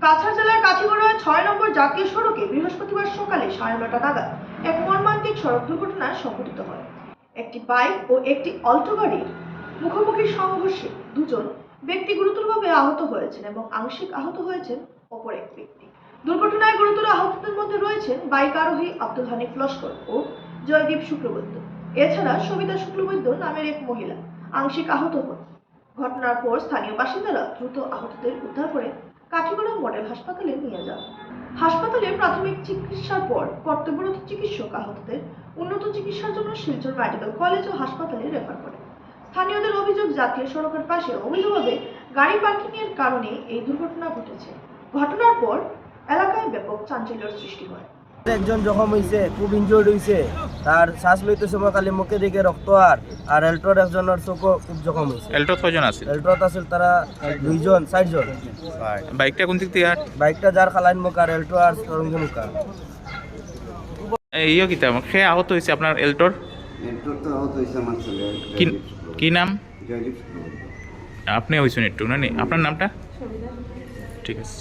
কাছাড় জেলার কাঠিগড়ায় ৬ নম্বর জাতীয় সড়কে বৃহস্পতিবার সকালে ৯:৩০ নাগাদ এক মর্মান্তিক সড়ক দুর্ঘটনা সংঘটিত হয়। একটি বাইক ও একটি অল্টো গাড়ির মুখোমুখি সংঘর্ষে দুজন ব্যক্তি গুরুতরভাবে আহত হয়েছেন এবং আংশিক আহত হয়েছেন অপর এক ব্যক্তি। দুর্ঘটনায় গুরুতর আহতদের মধ্যে রয়েছেন বাইক আরোহী আব্দুল হানিফ লস্কর ও জয়দীপ শুক্লবৈদ্য। এছাড়া সবিতা শুক্লবৈদ্য নামের এক মহিলা আংশিক আহত হন। ঘটনার পর স্থানীয় বাসিন্দারা দ্রুত আহতদের উদ্ধার করে কাঠিগড়া মডেল হাসপাতালে নিয়ে যান। হাসপাতালে প্রাথমিক চিকিৎসার পর কর্তব্যরত চিকিৎসক আহতদের উন্নত চিকিৎসার জন্য শিলচর মেডিকেল কলেজ ও হাসপাতালে রেফার করেন। স্থানীয়দের অভিযোগ, জাতীয় সড়কের পাশে অবৈধভাবে গাড়ি পার্কিং এর কারণে এই দুর্ঘটনা ঘটেছে। ঘটনার পর এলাকায় ব্যাপক চাঞ্চল্যের সৃষ্টি হয়। একজন জখম হয়েছে, খুব ইনজুর্ড হয়েছে, তার শ্বাস লইতে সময় খালি মুখে দিকে রক্ত আর এল্টোর একজনের চোখও খুব জখম হয়েছে। এল্টো কয়জন আছে? এল্টোত আছিল তারা 4জন। বাইকটা কোন দিক থেকে আর বাইকটা যার খালাইন মুখ আর এল্টো আর সরঙ্গি মুখ। ইয়ে কিতা সে আহত হয়েছে আপনার এল্টোর? এল্টোর তো আহত হয়েছে আমার ছেলে। কি নাম? জয়দীপ শুক্লবৈদ্য। আপনি হয়েছেন একটু না? আপনার নামটা? ঠিক আছে।